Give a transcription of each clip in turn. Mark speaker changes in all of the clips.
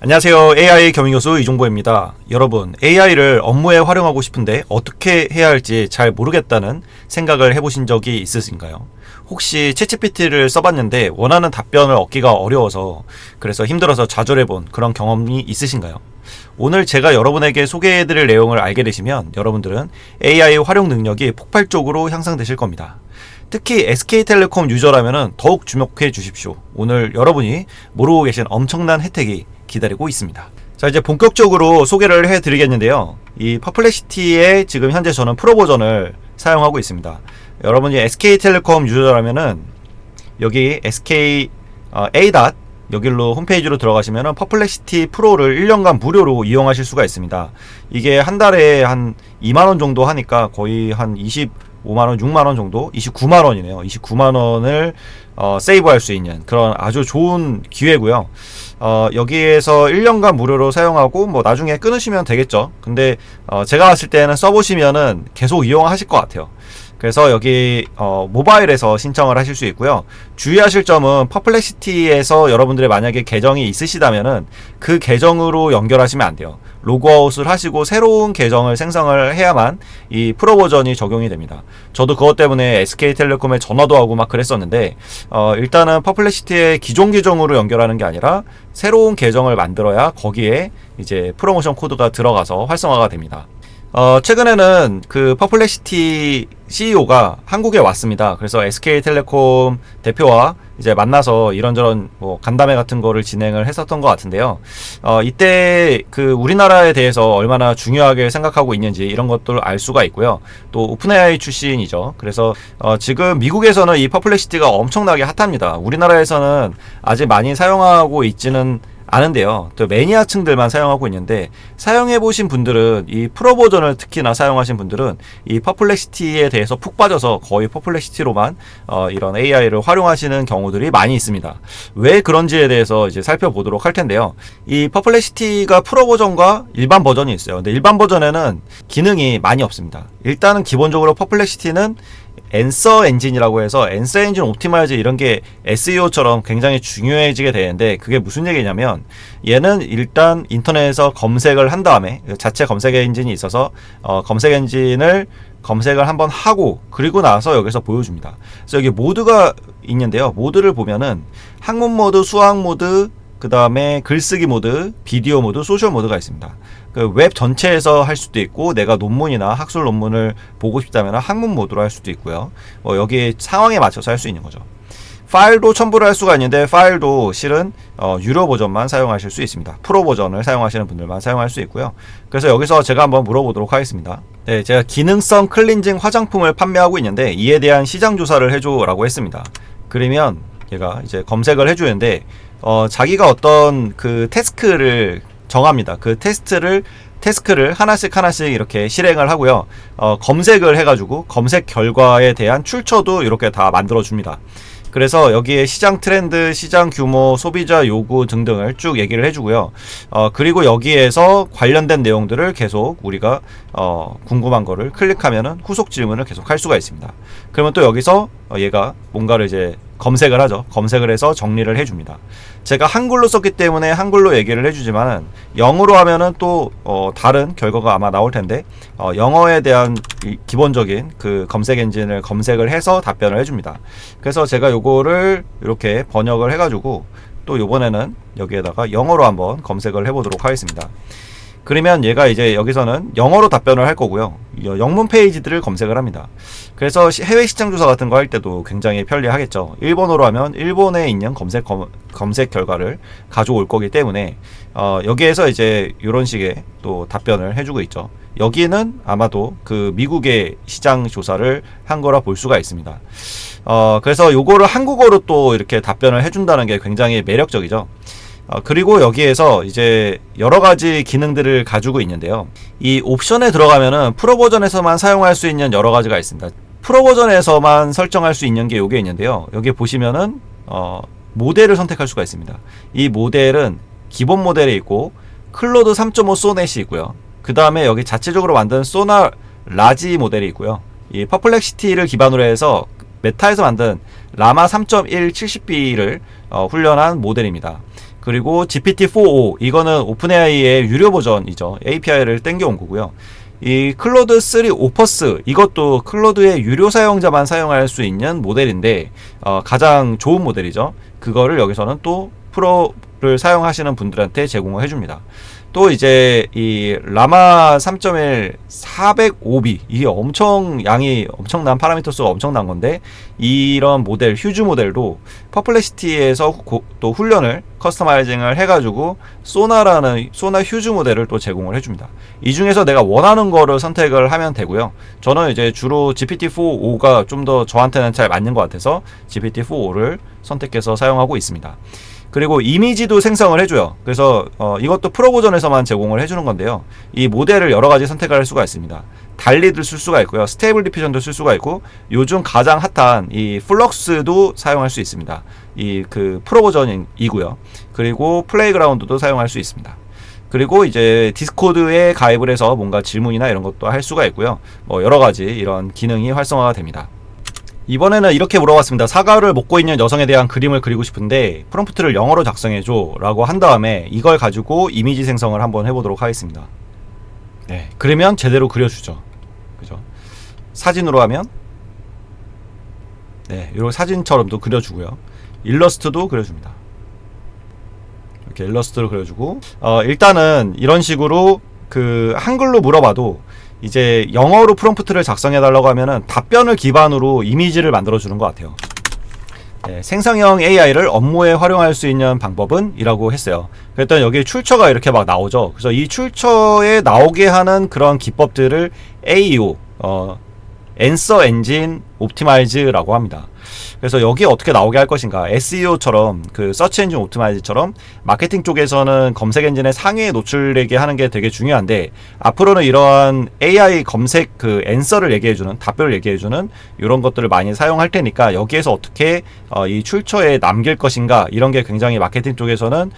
Speaker 1: 안녕하세요. AI 경영교수 이종보입니다. 여러분, AI를 업무에 활용하고 싶은데 어떻게 해야 할지 잘 모르겠다는 생각을 해보신 적이 있으신가요? 혹시 챗GPT를 써봤는데 원하는 답변을 얻기가 어려워서 그래서 힘들어서 좌절해본 그런 경험이 있으신가요? 오늘 제가 여러분에게 소개해드릴 내용을 알게 되시면 여러분들은 AI 활용 능력이 폭발적으로 향상되실 겁니다. 특히 SK텔레콤 유저라면 더욱 주목해 주십시오. 오늘 여러분이 모르고 계신 엄청난 혜택이 기다리고 있습니다. 자, 이제 본격적으로 소개를 해드리겠는데요. 이 퍼플렉시티의 지금 현재 저는 프로 버전을 사용하고 있습니다. 여러분이 SK텔레콤 유저라면은 여기 SK A. 여기로 홈페이지로 들어가시면은 퍼플렉시티 프로를 1년간 무료로 이용하실 수가 있습니다. 이게 한 달에 한 2만원 정도 하니까 거의 한 25만원, 6만원 정도? 29만원이네요. 29만원을 세이브할 수 있는 그런 아주 좋은 기회고요. 여기에서 1년간 무료로 사용하고 뭐 나중에 끊으시면 되겠죠. 근데 제가 봤을 때는 써보시면은 계속 이용하실 것 같아요. 그래서 여기 모바일에서 신청을 하실 수 있고요. 주의하실 점은 퍼플렉시티에서 여러분들의 만약에 계정이 있으시다면은 그 계정으로 연결하시면 안 돼요. 로그아웃을 하시고 새로운 계정을 생성을 해야만 이 프로 버전이 적용이 됩니다. 저도 그것 때문에 SK텔레콤에 전화도 하고 막 그랬었는데 일단은 퍼플렉시티의 기존 계정으로 연결하는 게 아니라 새로운 계정을 만들어야 거기에 이제 프로모션 코드가 들어가서 활성화가 됩니다. 최근에는 그 퍼플렉시티 CEO가 한국에 왔습니다. 그래서 SK텔레콤 대표와 이제 만나서 이런저런 뭐 간담회 같은 거를 진행을 했었던 것 같은데요. 이때 그 우리나라에 대해서 얼마나 중요하게 생각하고 있는지 이런 것들을 알 수가 있고요. 또 오픈AI 출신이죠. 그래서 지금 미국에서는 이 퍼플렉시티가 엄청나게 핫합니다. 우리나라에서는 아직 많이 사용하고 있지는 아는데요. 또 매니아층들만 사용하고 있는데 사용해보신 분들은 이 프로 버전을 특히나 사용하신 분들은 이 퍼플렉시티에 대해서 푹 빠져서 거의 퍼플렉시티로만 이런 AI를 활용하시는 경우들이 많이 있습니다. 왜 그런지에 대해서 이제 살펴보도록 할 텐데요. 이 퍼플렉시티가 프로 버전과 일반 버전이 있어요. 근데 일반 버전에는 기능이 많이 없습니다. 일단은 기본적으로 퍼플렉시티는 앤서 엔진이라고 해서 앤서 엔진 옵티마이즈 이런 게 SEO처럼 굉장히 중요해지게 되는데 그게 무슨 얘기냐면 얘는 일단 인터넷에서 검색을 한 다음에 자체 검색 엔진이 있어서 검색 엔진을 검색을 한번 하고 그리고 나서 여기서 보여줍니다. 그래서 여기 모드가 있는데요. 모드를 보면은 학문 모드, 수학 모드, 그 다음에 글쓰기 모드, 비디오 모드, 소셜 모드가 있습니다. 그 웹 전체에서 할 수도 있고 내가 논문이나 학술 논문을 보고 싶다면 학문 모드로 할 수도 있고요. 여기 상황에 맞춰서 할 수 있는 거죠. 파일도 첨부를 할 수가 있는데 파일도 실은 유료 버전만 사용하실 수 있습니다. 프로 버전을 사용하시는 분들만 사용할 수 있고요. 그래서 여기서 제가 한번 물어보도록 하겠습니다. 네, 제가 기능성 클렌징 화장품을 판매하고 있는데 이에 대한 시장 조사를 해줘라고 했습니다. 그러면 얘가 이제 검색을 해주는데 자기가 어떤 그 태스크를 정합니다. 그 태스크를 하나씩 이렇게 실행을 하고요. 검색을 해가지고 검색 결과에 대한 출처도 이렇게 다 만들어 줍니다. 그래서 여기에 시장 트렌드, 시장 규모, 소비자 요구 등등을 쭉 얘기를 해주고요. 그리고 여기에서 관련된 내용들을 계속 우리가 궁금한 거를 클릭하면은 후속 질문을 계속 할 수가 있습니다. 그러면 또 여기서 얘가 뭔가를 이제 검색을 하죠. 검색을 해서 정리를 해줍니다. 제가 한글로 썼기 때문에 한글로 얘기를 해주지만 영어로 하면은 또 다른 결과가 아마 나올 텐데 영어에 대한 기본적인 그 검색 엔진을 검색을 해서 답변을 해줍니다. 그래서 제가 요거를 이렇게 번역을 해가지고 또 요번에는 여기에다가 영어로 한번 검색을 해보도록 하겠습니다. 그러면 얘가 이제 여기서는 영어로 답변을 할 거고요. 영문 페이지들을 검색을 합니다. 그래서 해외 시장 조사 같은 거 할 때도 굉장히 편리하겠죠. 일본어로 하면 일본에 있는 검색 결과를 가져올 거기 때문에 여기에서 이제 이런 식의 또 답변을 해주고 있죠. 여기는 아마도 그 미국의 시장 조사를 한 거라 볼 수가 있습니다. 그래서 요거를 한국어로 또 이렇게 답변을 해준다는 게 굉장히 매력적이죠. 그리고 여기에서 이제 여러 가지 기능들을 가지고 있는데요. 이 옵션에 들어가면은 프로 버전에서만 사용할 수 있는 여러 가지가 있습니다. 프로 버전에서만 설정할 수 있는 게 요게 있는데요. 여기 보시면은 모델을 선택할 수가 있습니다. 이 모델은 기본 모델에 있고 클로드 3.5 소넷이 있고요. 그 다음에 여기 자체적으로 만든 소나 라지 모델이 있고요. 이 퍼플렉시티를 기반으로 해서 메타에서 만든 라마 3.1 70B를 훈련한 모델입니다. 그리고 GPT-4o 이거는 오픈AI의 유료 버전이죠. API를 땡겨온 거고요. 이 클로드 3 오퍼스 이것도 클로드의 유료 사용자만 사용할 수 있는 모델인데 가장 좋은 모델이죠. 그거를 여기서는 또 프로를 사용하시는 분들한테 제공을 해줍니다. 또 이제 이 라마 3.1 405B 이게 양이 엄청난 파라미터 수가 엄청난 건데 이런 모델 휴즈 모델도 퍼플렉시티에서 또 훈련을 커스터마이징을 해가지고 소나 휴즈 모델을 또 제공을 해줍니다. 이 중에서 내가 원하는 거를 선택을 하면 되고요. 저는 이제 주로 GPT-4o가 좀 더 저한테는 잘 맞는 것 같아서 GPT-4o를 선택해서 사용하고 있습니다. 그리고 이미지도 생성을 해줘요. 그래서 이것도 프로 버전에서만 제공을 해주는 건데요. 이 모델을 여러 가지 선택을 할 수가 있습니다. 달리도 쓸 수가 있고요. 스테이블 디퓨전도 쓸 수가 있고 요즘 가장 핫한 이 플럭스도 사용할 수 있습니다. 이 그 프로 버전이고요. 그리고 플레이그라운드도 사용할 수 있습니다. 그리고 이제 디스코드에 가입을 해서 뭔가 질문이나 이런 것도 할 수가 있고요. 뭐 여러 가지 이런 기능이 활성화가 됩니다. 이번에는 이렇게 물어봤습니다. 사과를 먹고 있는 여성에 대한 그림을 그리고 싶은데 프롬프트를 영어로 작성해줘 라고 한 다음에 이걸 가지고 이미지 생성을 한번 해보도록 하겠습니다. 네, 그러면 제대로 그려주죠. 그죠? 사진으로 하면 네, 이런 사진처럼도 그려주고요. 일러스트도 그려줍니다. 이렇게 일러스트를 그려주고 일단은 이런 식으로 그 한글로 물어봐도 이제 영어로 프롬프트를 작성해 달라고 하면은 답변을 기반으로 이미지를 만들어 주는 것 같아요. 네, 생성형 AI를 업무에 활용할 수 있는 방법은? 이라고 했어요. 그랬더니 여기 출처가 이렇게 막 나오죠. 그래서 이 출처에 나오게 하는 그런 기법들을 AEO, Answer Engine Optimize라고 합니다. 그래서 여기에 어떻게 나오게 할 것인가, SEO처럼 그 서치 엔진 옵티마이즈처럼 마케팅 쪽에서는 검색 엔진의 상위에 노출되게 하는 게 되게 중요한데 앞으로는 이러한 AI 검색 그 앤서를 얘기해주는, 답변을 얘기해주는 이런 것들을 많이 사용할 테니까 여기에서 어떻게 이 출처에 남길 것인가 이런 게 굉장히 마케팅 쪽에서는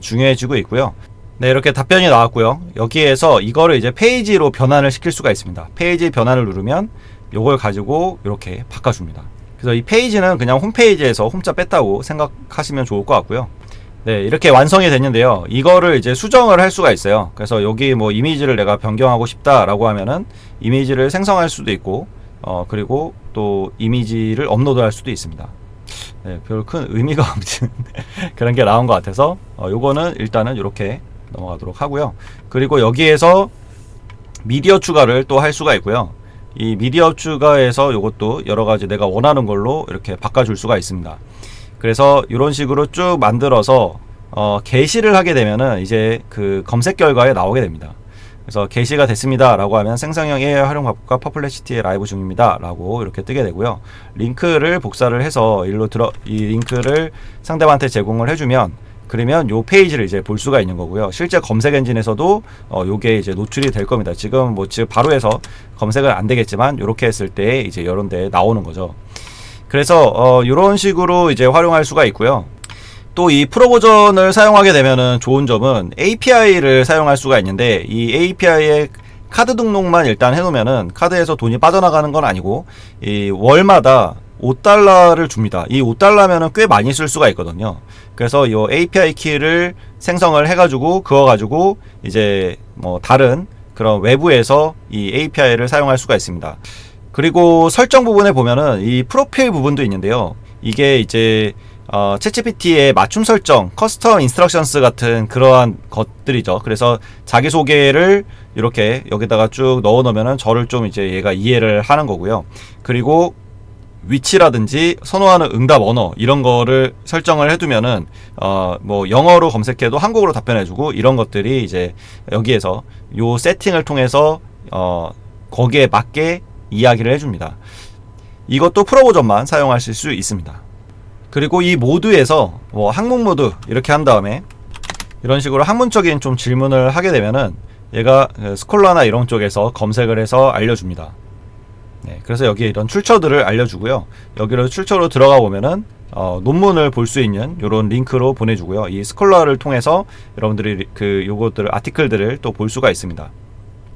Speaker 1: 중요해지고 있고요. 네, 이렇게 답변이 나왔고요. 여기에서 이거를 이제 페이지로 변환을 시킬 수가 있습니다. 페이지 변환을 누르면 이걸 가지고 이렇게 바꿔줍니다. 그래서 이 페이지는 그냥 홈페이지에서 홈자 뺐다고 생각하시면 좋을 것 같고요. 네, 이렇게 완성이 됐는데요. 이거를 이제 수정을 할 수가 있어요. 그래서 여기 뭐 이미지를 내가 변경하고 싶다라고 하면은 이미지를 생성할 수도 있고, 그리고 또 이미지를 업로드할 수도 있습니다. 네, 별 큰 의미가 없는 그런 게 나온 것 같아서 요거는 일단은 이렇게 넘어가도록 하고요. 그리고 여기에서 미디어 추가를 또 할 수가 있고요. 이 미디어 추가에서 이것도 여러가지 내가 원하는 걸로 이렇게 바꿔줄 수가 있습니다. 그래서 이런 식으로 쭉 만들어서 게시를 하게 되면은 이제 그 검색 결과에 나오게 됩니다. 그래서 게시가 됐습니다 라고 하면 생성형 AI 활용 방법과 퍼플렉시티의 라이브 중입니다 라고 이렇게 뜨게 되고요. 링크를 복사를 해서 이 링크를 상대방한테 제공을 해주면, 그러면 요 페이지를 이제 볼 수가 있는 거고요. 실제 검색 엔진에서도 요게 이제 노출이 될 겁니다. 지금 바로 해서 검색은 안 되겠지만 요렇게 했을 때 이제 이런 데 나오는 거죠. 그래서 요런 식으로 이제 활용할 수가 있고요. 또 이 프로 버전을 사용하게 되면은 좋은 점은 API를 사용할 수가 있는데, 이 API에 카드 등록만 일단 해놓으면은 카드에서 돈이 빠져나가는 건 아니고 이 월마다 $5를 줍니다. 이 $5면은 꽤 많이 쓸 수가 있거든요. 그래서 이 API 키를 생성을 해가지고 그거 가지고 이제 뭐 다른 그런 외부에서 이 API를 사용할 수가 있습니다. 그리고 설정 부분에 보면은 이 프로필 부분도 있는데요. 이게 이제 챗GPT의 맞춤 설정, 커스텀 인스트럭션스 같은 그러한 것들이죠. 그래서 자기소개를 이렇게 여기다가 쭉 넣어 놓으면은 저를 좀 이제 얘가 이해를 하는 거고요. 그리고 위치라든지 선호하는 응답 언어 이런 거를 설정을 해두면은 뭐 영어로 검색해도 한국어로 답변해주고 이런 것들이 이제 여기에서 요 세팅을 통해서 거기에 맞게 이야기를 해줍니다. 이것도 프로 버전만 사용하실 수 있습니다. 그리고 이 모드에서 뭐 학문 모드 이렇게 한 다음에 이런 식으로 학문적인 좀 질문을 하게 되면은 얘가 스콜라나 이런 쪽에서 검색을 해서 알려줍니다. 네, 그래서 여기에 이런 출처들을 알려주고요. 여기로 출처로 들어가 보면은 논문을 볼 수 있는 이런 링크로 보내주고요. 이 스콜라를 통해서 여러분들이 요것들을 아티클들을 또 볼 수가 있습니다.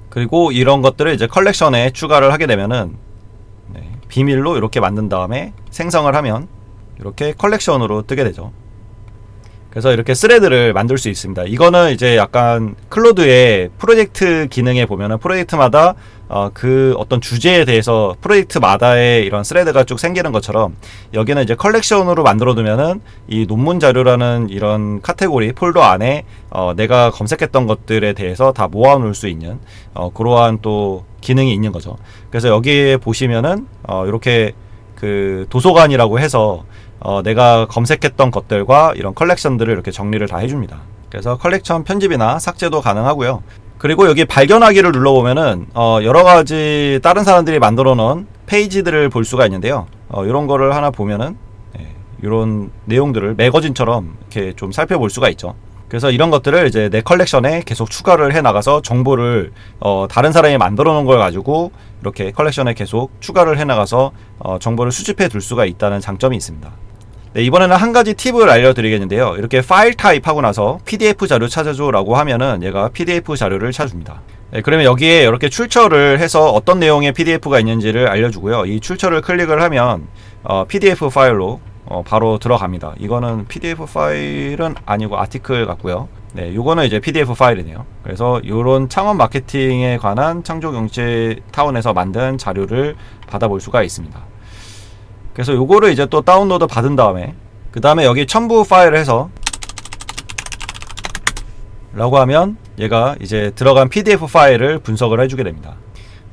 Speaker 1: 그리고 이런 것들을 이제 컬렉션에 추가를 하게 되면은 비밀로 이렇게 만든 다음에 생성을 하면 이렇게 컬렉션으로 뜨게 되죠. 그래서 이렇게 스레드를 만들 수 있습니다. 이거는 이제 약간 클로드의 프로젝트 기능에 보면은 프로젝트마다 그 어떤 주제에 대해서 프로젝트마다의 이런 스레드가 쭉 생기는 것처럼 여기는 이제 컬렉션으로 만들어 두면은 이 논문 자료라는 이런 카테고리 폴더 안에 내가 검색했던 것들에 대해서 다 모아 놓을 수 있는 그러한 또 기능이 있는 거죠. 그래서 여기에 보시면은 이렇게 그 도서관이라고 해서 내가 검색했던 것들과 이런 컬렉션들을 이렇게 정리를 다 해줍니다. 그래서 컬렉션 편집이나 삭제도 가능하고요. 그리고 여기 발견하기를 눌러보면은 여러 가지 다른 사람들이 만들어 놓은 페이지들을 볼 수가 있는데요. 이런 거를 하나 보면은 이런 내용들을 매거진처럼 이렇게 좀 살펴볼 수가 있죠. 그래서 이런 것들을 이제 내 컬렉션에 계속 추가를 해 나가서 정보를 다른 사람이 만들어 놓은 걸 가지고 이렇게 컬렉션에 계속 추가를 해 나가서 정보를 수집해 둘 수가 있다는 장점이 있습니다. 네, 이번에는 한 가지 팁을 알려드리겠는데요. 이렇게 파일 타입 하고 나서 PDF 자료 찾아줘 라고 하면은 얘가 PDF 자료를 찾아줍니다. 네, 그러면 여기에 이렇게 출처를 해서 어떤 내용의 PDF가 있는지를 알려주고요. 이 출처를 클릭을 하면 PDF 파일로 바로 들어갑니다. 이거는 PDF 파일은 아니고 아티클 같고요. 네, 요거는 이제 PDF 파일이네요. 그래서 요런 창업 마케팅에 관한 창조경제 타운에서 만든 자료를 받아볼 수가 있습니다. 그래서 요거를 이제 또 다운로드 받은 다음에 그 다음에 여기 첨부 파일을 해서 라고 하면 얘가 이제 들어간 PDF 파일을 분석을 해주게 됩니다.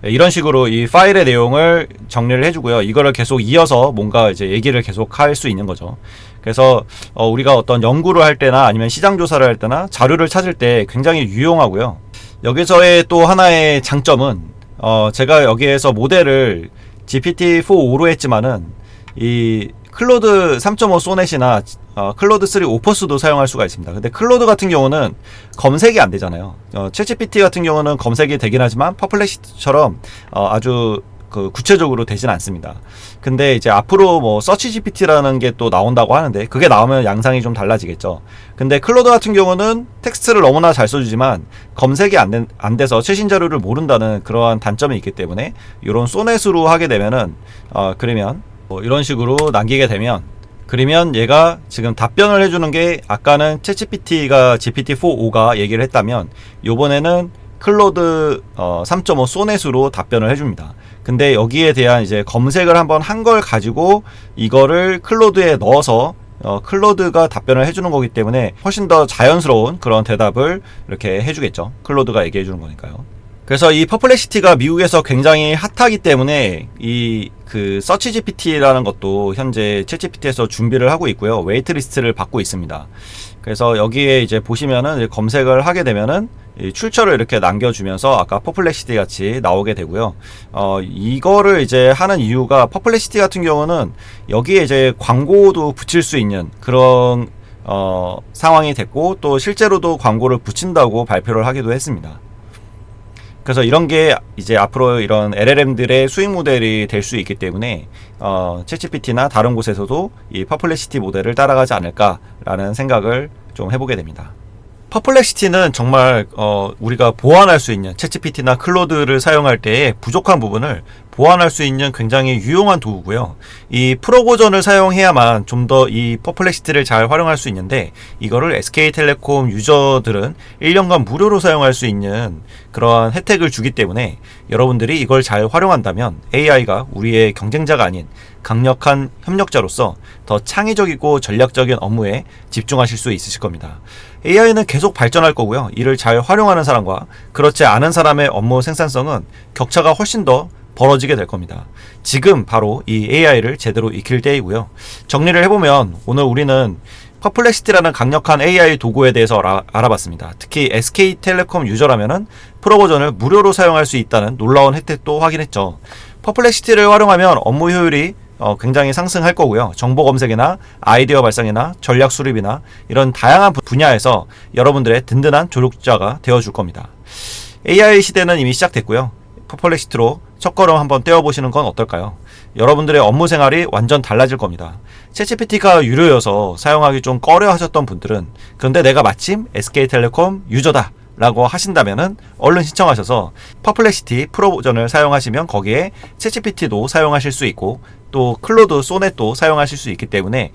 Speaker 1: 네, 이런 식으로 이 파일의 내용을 정리를 해주고요. 이거를 계속 이어서 뭔가 이제 얘기를 계속 할 수 있는 거죠. 그래서 우리가 어떤 연구를 할 때나 아니면 시장 조사를 할 때나 자료를 찾을 때 굉장히 유용하고요. 여기서의 또 하나의 장점은 제가 여기에서 모델을 GPT-4.5로 했지만은 이 클로드 3.5 소넷이나 클로드 3 오퍼스도 사용할 수가 있습니다. 근데 클로드 같은 경우는 검색이 안 되잖아요. 챗GPT 같은 경우는 검색이 되긴 하지만 퍼플렉시티처럼 아주 구체적으로 되진 않습니다. 근데 이제 앞으로 뭐 서치 GPT라는 게 또 나온다고 하는데 그게 나오면 양상이 좀 달라지겠죠. 근데 클로드 같은 경우는 텍스트를 너무나 잘 써주지만 검색이 안 돼서 최신 자료를 모른다는 그러한 단점이 있기 때문에 이런 소넷으로 하게 되면은 그러면 이런 식으로 남기게 되면 그러면 얘가 지금 답변을 해주는 게 아까는 챗GPT가 GPT-4.5가 얘기를 했다면 요번에는 클로드 3.5 소넷으로 답변을 해줍니다. 근데 여기에 대한 이제 검색을 한번 한 걸 가지고 이거를 클로드에 넣어서 클로드가 답변을 해주는 거기 때문에 훨씬 더 자연스러운 그런 대답을 이렇게 해주겠죠. 클로드가 얘기해 주는 거니까요. 그래서 이 퍼플렉시티가 미국에서 굉장히 핫하기 때문에 이 서치 GPT라는 것도 현재 챗GPT에서 준비를 하고 있고요. 웨이트리스트를 받고 있습니다. 그래서 여기에 이제 보시면은 검색을 하게 되면은 이 출처를 이렇게 남겨주면서 아까 퍼플렉시티 같이 나오게 되고요. 이거를 이제 하는 이유가 퍼플렉시티 같은 경우는 여기에 이제 광고도 붙일 수 있는 그런 상황이 됐고 또 실제로도 광고를 붙인다고 발표를 하기도 했습니다. 그래서 이런 게 이제 앞으로 이런 LLM들의 수익 모델이 될 수 있기 때문에 챗GPT나 다른 곳에서도 이 퍼플렉시티 모델을 따라가지 않을까라는 생각을 좀 해보게 됩니다. 퍼플렉시티는 정말 우리가 보완할 수 있는 챗GPT나 클로드를 사용할 때의 부족한 부분을 보완할 수 있는 굉장히 유용한 도구고요. 이 프로 버전을 사용해야만 좀 더 이 퍼플렉시티를 잘 활용할 수 있는데 이거를 SK텔레콤 유저들은 1년간 무료로 사용할 수 있는 그러한 혜택을 주기 때문에 여러분들이 이걸 잘 활용한다면 AI가 우리의 경쟁자가 아닌 강력한 협력자로서 더 창의적이고 전략적인 업무에 집중하실 수 있으실 겁니다. AI는 계속 발전할 거고요. 이를 잘 활용하는 사람과 그렇지 않은 사람의 업무 생산성은 격차가 훨씬 더 벌어지게 될 겁니다. 지금 바로 이 AI를 제대로 익힐 때이고요. 정리를 해보면 오늘 우리는 퍼플렉시티라는 강력한 AI 도구에 대해서 알아봤습니다. 특히 SK텔레콤 유저라면은 프로 버전을 무료로 사용할 수 있다는 놀라운 혜택도 확인했죠. 퍼플렉시티를 활용하면 업무 효율이 굉장히 상승할 거고요. 정보 검색이나 아이디어 발상이나 전략 수립이나 이런 다양한 분야에서 여러분들의 든든한 조력자가 되어줄 겁니다. AI 시대는 이미 시작됐고요. 퍼플렉시티로 첫걸음 한번 떼어보시는 건 어떨까요? 여러분들의 업무 생활이 완전 달라질 겁니다. 챗GPT가 유료여서 사용하기 좀 꺼려 하셨던 분들은 그런데 내가 마침 SK텔레콤 유저다 라고 하신다면은 얼른 신청하셔서 퍼플렉시티 프로 버전을 사용하시면 거기에 챗GPT도 사용하실 수 있고 또 클로드 소넷도 사용하실 수 있기 때문에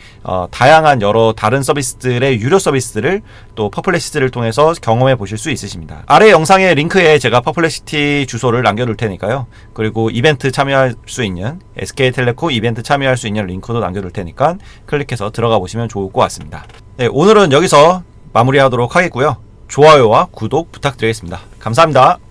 Speaker 1: 다양한 여러 다른 서비스들의 유료 서비스들을 또 퍼플렉시티를 통해서 경험해 보실 수 있으십니다. 아래 영상의 링크에 제가 퍼플렉시티 주소를 남겨둘 테니까요. 그리고 이벤트 참여할 수 있는 SK텔레콤 이벤트 참여할 수 있는 링크도 남겨둘 테니까 클릭해서 들어가 보시면 좋을 것 같습니다. 네, 오늘은 여기서 마무리하도록 하겠고요. 좋아요와 구독 부탁드리겠습니다. 감사합니다.